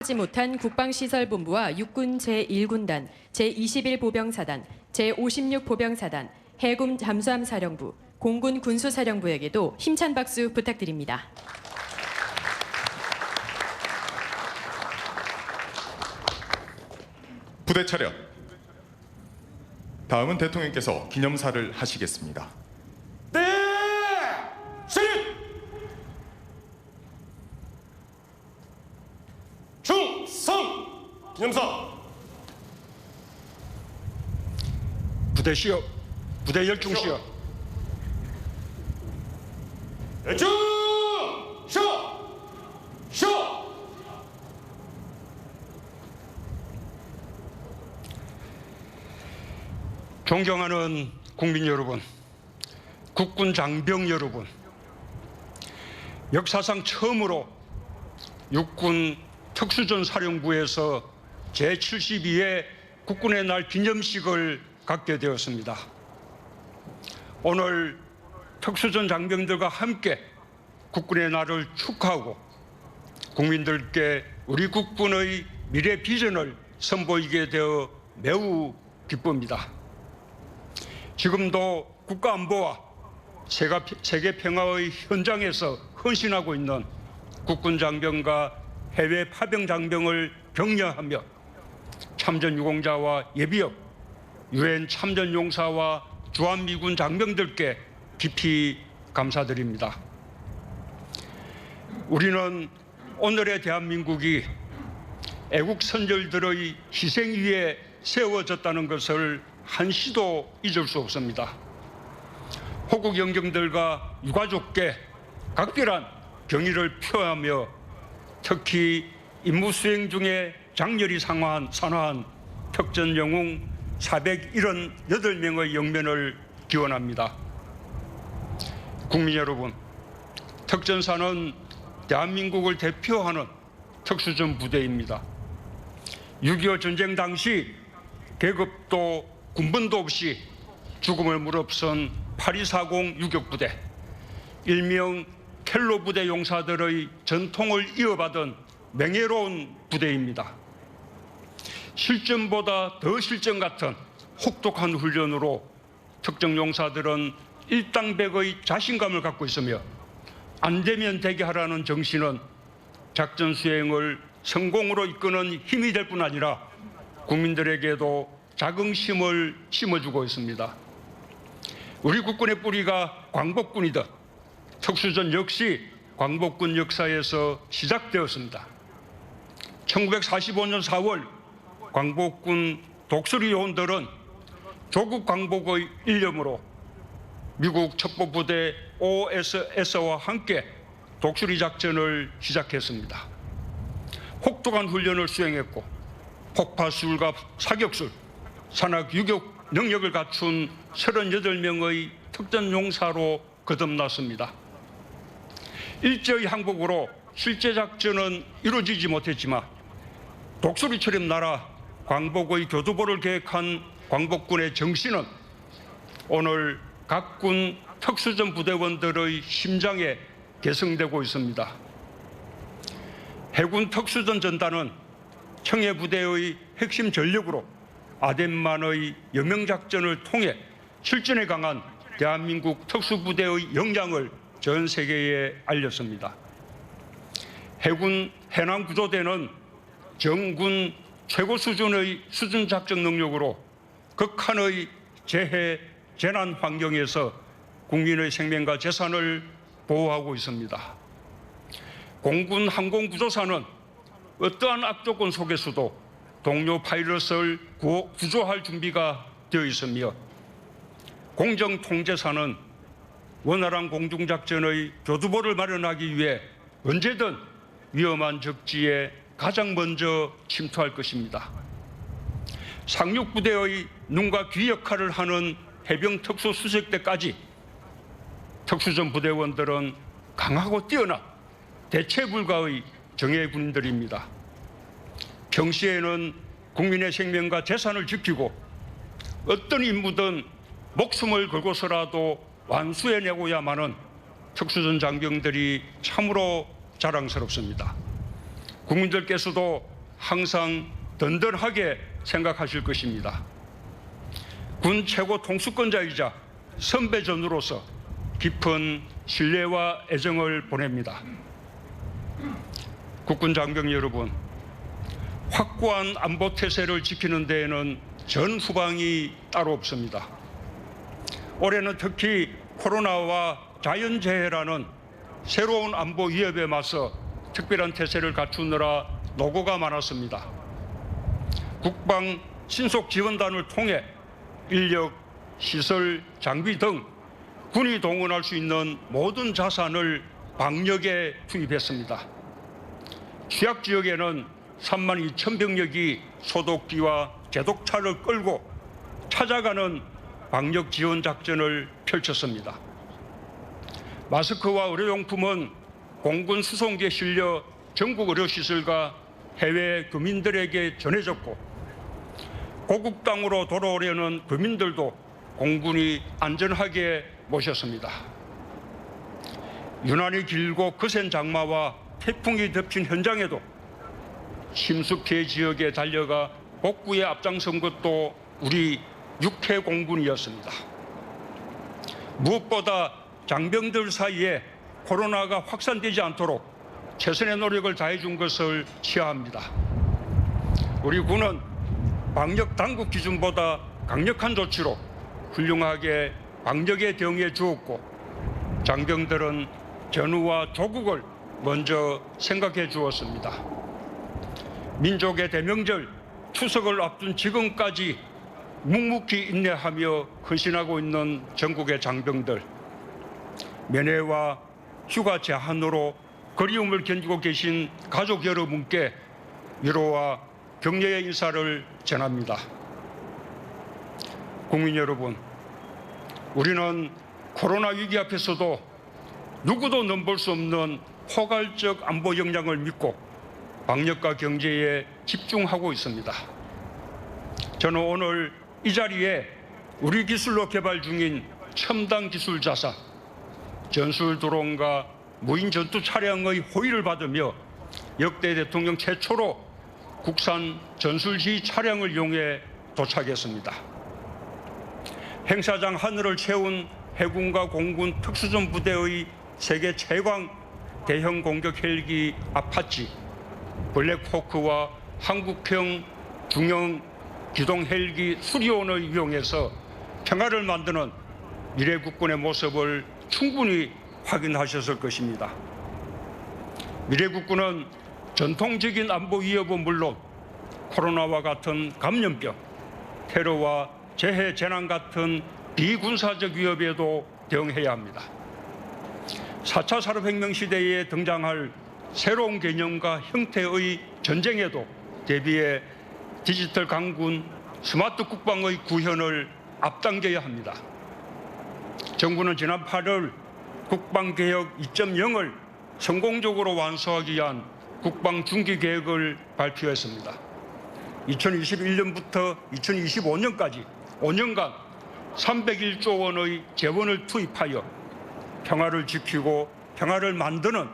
하지 못한 국방시설본부와 육군 제1군단, 제21보병사단, 제56보병사단, 해군 잠수함사령부, 공군 군수사령부에게도 힘찬 박수 부탁드립니다. 부대 차렷. 다음은 대통령께서 기념사를 하시겠습니다. 네! 차렷! 충성! 기념사! 부대 시여, 부대 열중시여. 열중! 시어! 시어! 존경하는 국민 여러분, 국군 장병 여러분, 역사상 처음으로 육군 특수전 사령부에서 제72회 국군의 날 기념식을 갖게 되었습니다. 오늘 특수전 장병들과 함께 국군의 날을 축하하고 국민들께 우리 국군의 미래 비전을 선보이게 되어 매우 기쁩니다. 지금도 국가 안보와 세계 평화의 현장에서 헌신하고 있는 국군 장병과 해외 파병 장병을 격려하며 참전 유공자와 예비역, 유엔 참전 용사와 주한미군 장병들께 깊이 감사드립니다. 우리는 오늘의 대한민국이 애국 선열들의 희생 위에 세워졌다는 것을 한시도 잊을 수 없습니다. 호국 영령들과 유가족께 각별한 경의를 표하며 특히 임무 수행 중에 장렬히 산화한 특전 영웅 478명의 영면을 기원합니다. 국민 여러분, 특전사는 대한민국을 대표하는 특수전 부대입니다. 6.25 전쟁 당시 계급도 군번도 없이 죽음을 무릅쓴 8240 유격부대, 일명 켈로 부대 용사들의 전통을 이어받은 명예로운 부대입니다. 실전보다 더 실전 같은 혹독한 훈련으로 특정 용사들은 일당백의 자신감을 갖고 있으며 안 되면 되게 하라는 정신은 작전 수행을 성공으로 이끄는 힘이 될 뿐 아니라 국민들에게도 자긍심을 심어주고 있습니다. 우리 국군의 뿌리가 광복군이다. 특수전 역시 광복군 역사에서 시작되었습니다. 1945년 4월 광복군 독수리 요원들은 조국 광복의 일념으로 미국 첩보부대 OSS와 함께 독수리 작전을 시작했습니다. 혹독한 훈련을 수행했고 폭파술과 사격술, 산악 유격 능력을 갖춘 38명의 특전 용사로 거듭났습니다. 일제의 항복으로 실제 작전은 이루어지지 못했지만 독수리처럼 날아 광복의 교두보를 계획한 광복군의 정신은 오늘 각군 특수전 부대원들의 심장에 계승되고 있습니다. 해군 특수전 전단은 청해부대의 핵심 전력으로 아덴만의 여명작전을 통해 실전에 강한 대한민국 특수부대의 역량을 전 세계에 알렸습니다. 해군 해남구조대는 정군 최고 수준의 수준작전 능력으로 극한의 재해, 재난 환경에서 국민의 생명과 재산을 보호하고 있습니다. 공군 항공구조사는 어떠한 악조건 속에서도 동료 파일럿을 구조할 준비가 되어 있으며 공정통제사는 원활한 공중작전의 교두보를 마련하기 위해 언제든 위험한 적지에 가장 먼저 침투할 것입니다. 상륙부대의 눈과 귀 역할을 하는 해병특수수색대까지 특수전 부대원들은 강하고 뛰어난 대체 불가의 정예군인들입니다. 평시에는 국민의 생명과 재산을 지키고 어떤 임무든 목숨을 걸고서라도 완수해내고야만은 특수전 장병들이 참으로 자랑스럽습니다. 국민들께서도 항상 든든하게 생각하실 것입니다. 군 최고 통수권자이자 선배전우로서 깊은 신뢰와 애정을 보냅니다. 국군 장병 여러분, 확고한 안보 태세를 지키는 데에는 전 후방이 따로 없습니다. 올해는 특히 코로나와 자연재해라는 새로운 안보 위협에 맞서 특별한 태세를 갖추느라 노고가 많았습니다. 국방 신속지원단을 통해 인력, 시설, 장비 등 군이 동원할 수 있는 모든 자산을 방역에 투입했습니다. 취약지역에는 3만 2천 병력이 소독기와 제독차를 끌고 찾아가는 방역 지원 작전을 펼쳤습니다. 마스크와 의료용품은 공군 수송기에 실려 전국 의료시설과 해외 교민들에게 전해졌고, 고국 땅으로 돌아오려는 교민들도 공군이 안전하게 모셨습니다. 유난히 길고 거센 장마와 태풍이 덮친 현장에도 침수 피해 지역에 달려가 복구에 앞장선 것도 우리 육해 공군이었습니다. 무엇보다 장병들 사이에 코로나가 확산되지 않도록 최선의 노력을 다해준 것을 치하합니다. 우리 군은 방역 당국 기준보다 강력한 조치로 훌륭하게 방역에 대응해 주었고, 장병들은 전우와 조국을 먼저 생각해 주었습니다. 민족의 대명절 추석을 앞둔 지금까지 묵묵히 인내하며 헌신하고 있는 전국의 장병들, 면회와 휴가 제한으로 그리움을 견디고 계신 가족 여러분께 위로와 격려의 인사를 전합니다. 국민 여러분, 우리는 코로나 위기 앞에서도 누구도 넘볼 수 없는 포괄적 안보 역량을 믿고 방역과 경제에 집중하고 있습니다. 저는 오늘 이 자리에 우리 기술로 개발 중인 첨단 기술 자산, 전술 드론과 무인 전투 차량의 호의를 받으며 역대 대통령 최초로 국산 전술지 차량을 이용해 도착했습니다. 행사장 하늘을 채운 해군과 공군 특수전 부대의 세계 최강 대형 공격 헬기 아파치, 블랙호크와 한국형 중형 기동 헬기 수리온을 이용해서 평화를 만드는 미래 국군의 모습을 충분히 확인하셨을 것입니다. 미래 국군은 전통적인 안보 위협은 물론 코로나와 같은 감염병, 테러와 재해 재난 같은 비군사적 위협에도 대응해야 합니다. 4차 산업혁명 시대에 등장할 새로운 개념과 형태의 전쟁에도 대비해 디지털 강군, 스마트 국방의 구현을 앞당겨야 합니다. 정부는 지난 8월 국방개혁 2.0을 성공적으로 완수하기 위한 국방 중기계획을 발표했습니다. 2021년부터 2025년까지 5년간 301조 원의 재원을 투입하여 평화를 지키고 평화를 만드는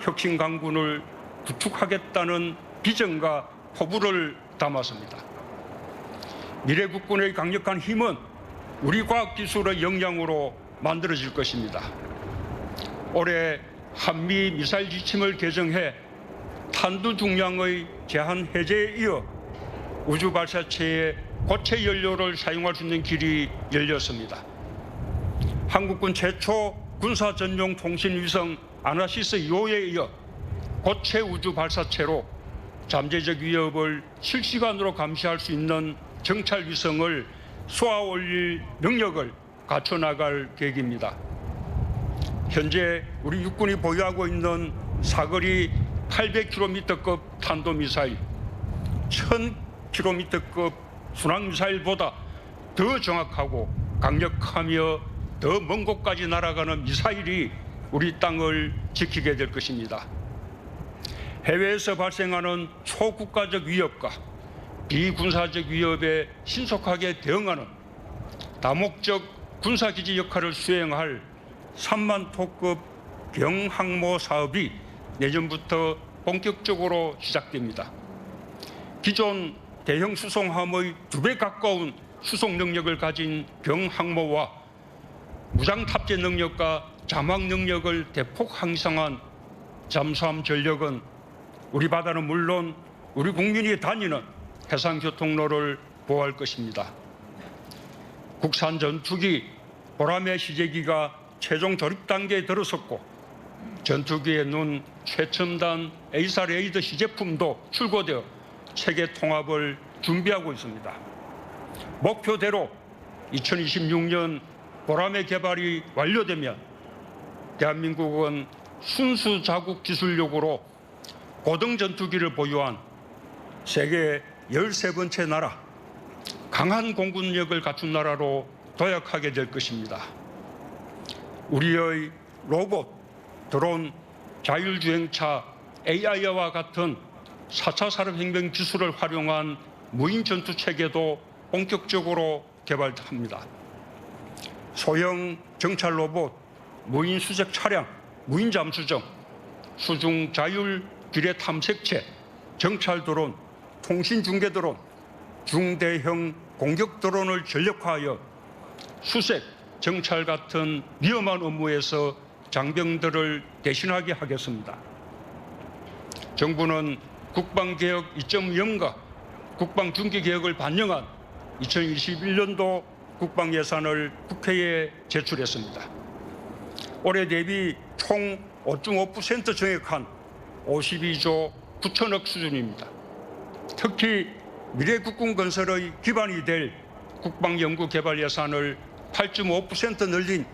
혁신 강군을 구축하겠다는 비전과 포부를 담았습니다. 미래 국군의 강력한 힘은 우리 과학기술의 역량으로 만들어질 것입니다. 올해 한미 미사일 지침을 개정해 탄두 중량의 제한 해제에 이어 우주 발사체에 고체 연료를 사용할 수 있는 길이 열렸습니다. 한국군 최초 군사 전용 통신 위성 아나시스 2호에 이어 고체 우주 발사체로 잠재적 위협을 실시간으로 감시할 수 있는 정찰 위성을 쏘아 올릴 능력을 갖춰 나갈 계획입니다. 현재 우리 육군이 보유하고 있는 사거리 800km급 탄도미사일, 1000km급 순항미사일보다 더 정확하고 강력하며 더 먼 곳까지 날아가는 미사일이 우리 땅을 지키게 될 것입니다. 해외에서 발생하는 초국가적 위협과 비군사적 위협에 신속하게 대응하는 다목적 군사기지 역할을 수행할 3만 톤급 경항모 사업이 내년부터 본격적으로 시작됩니다. 기존 대형 수송함의 2배 가까운 수송 능력을 가진 경항모와 무장 탑재 능력과 자막 능력을 대폭 향상한 잠수함 전력은 우리 바다는 물론 우리 국민이 다니는 해상교통로를 보호할 것입니다. 국산 전투기 보람의 시제기가 최종 조립 단계에 들어섰고 전투기에 넣은 최첨단 A사 레이더 시제품도 출고되어 체계 통합을 준비하고 있습니다. 목표대로 2026년 보람의 개발이 완료되면 대한민국은 순수 자국 기술력으로 고등 전투기를 보유한 세계 13번째 나라, 강한 공군력을 갖춘 나라로 도약하게 될 것입니다. 우리의 로봇, 드론, 자율주행차, AI와 같은 4차 산업혁명 기술을 활용한 무인 전투 체계도 본격적으로 개발합니다. 소형 정찰 로봇, 무인 수색 차량, 무인 잠수정, 수중 자율 기뢰 탐색체, 정찰 드론, 통신 중계 드론, 중대형 공격 드론을 전력화하여 수색, 정찰 같은 위험한 업무에서 장병들을 대신하게 하겠습니다. 정부는 국방개혁 2.0과 국방중기개혁을 반영한 2021년도 국방예산을 국회에 제출했습니다. 올해 대비 총 5.5% 증액한 52조 9천억 수준입니다. 특히 미래국군 건설의 기반이 될 국방연구개발 예산을 8.5% 늘린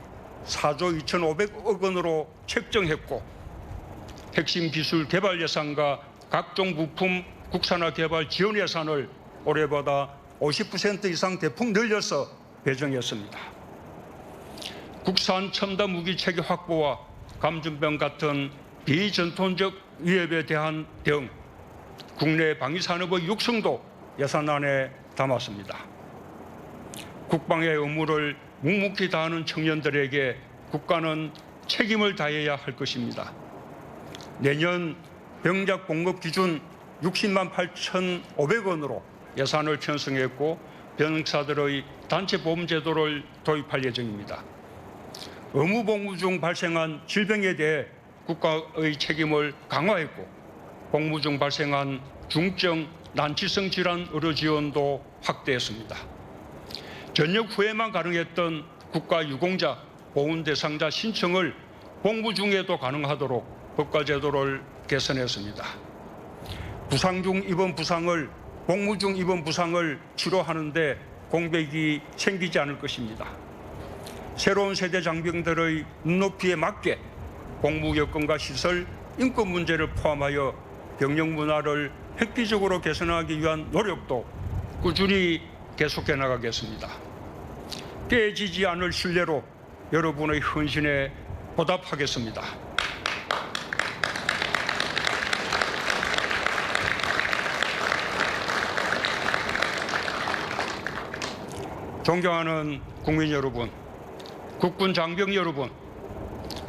4조 2,500억 원으로 책정했고 핵심 기술 개발 예산과 각종 부품 국산화 개발 지원 예산을 올해보다 50% 이상 대폭 늘려서 배정했습니다. 국산 첨단 무기 체계 확보와 감전병 같은 비전통적 위협에 대한 대응, 국내 방위 산업의 육성도 예산안에 담았습니다. 국방의 의무를 묵묵히 다하는 청년들에게 국가는 책임을 다해야 할 것입니다. 내년 병작 공급 기준 60만 8,500원으로 예산을 편성했고 병사들의 단체 보험 제도를 도입할 예정입니다. 의무 복무 중 발생한 질병에 대해 국가의 책임을 강화했고 복무 중 발생한 중증 난치성 질환 의료 지원도 확대했습니다. 전역 후에만 가능했던 국가 유공자 보훈 대상자 신청을 복무 중에도 가능하도록 법과 제도를 개선했습니다. 부상 중 입은 부상을 복무 중 입은 부상을 치료하는데 공백이 생기지 않을 것입니다. 새로운 세대 장병들의 눈높이에 맞게 복무 여건과 시설, 인권 문제를 포함하여 병력 문화를 획기적으로 개선하기 위한 노력도 꾸준히 계속해 나가겠습니다. 깨지지 않을 신뢰로 여러분의 헌신에 보답하겠습니다. 존경하는 국민 여러분, 국군 장병 여러분,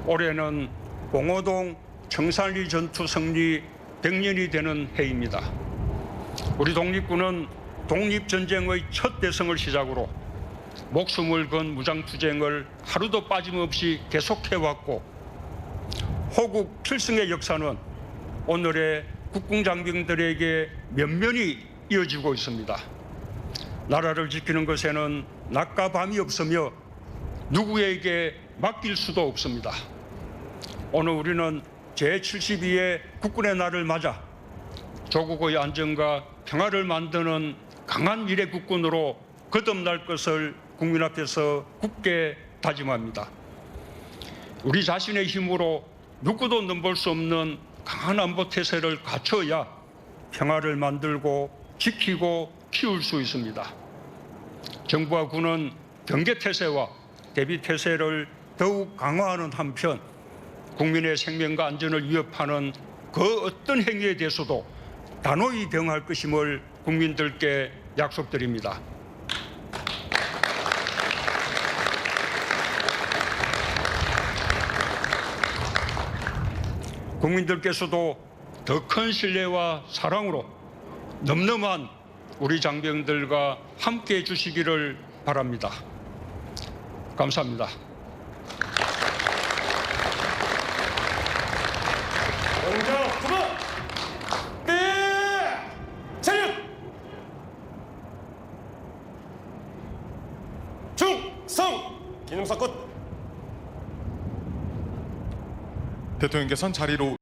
올해는 봉오동 청산리 전투 승리 100년이 되는 해입니다. 우리 독립군은 독립전쟁의 첫 대성을 시작으로 목숨을 건 무장투쟁을 하루도 빠짐없이 계속해왔고 호국 필승의 역사는 오늘의 국군 장병들에게 면면히 이어지고 있습니다. 나라를 지키는 것에는 낮과 밤이 없으며 누구에게 맡길 수도 없습니다. 오늘 우리는 제72회 국군의 날을 맞아 조국의 안정과 평화를 만드는 강한 미래 국군으로 거듭날 것을 국민 앞에서 굳게 다짐합니다. 우리 자신의 힘으로 누구도 넘볼 수 없는 강한 안보 태세를 갖춰야 평화를 만들고 지키고 키울 수 있습니다. 정부와 군은 경계 태세와 대비 태세를 더욱 강화하는 한편 국민의 생명과 안전을 위협하는 그 어떤 행위에 대해서도 단호히 대응할 것임을 국민들께 약속드립니다. 국민들께서도 더 큰 신뢰와 사랑으로 넘넘한 우리 장병들과 함께해 주시기를 바랍니다. 감사합니다. 공장 그만! 네! 차렷! 중성! 기념사 끝! 대통령께서는 자리로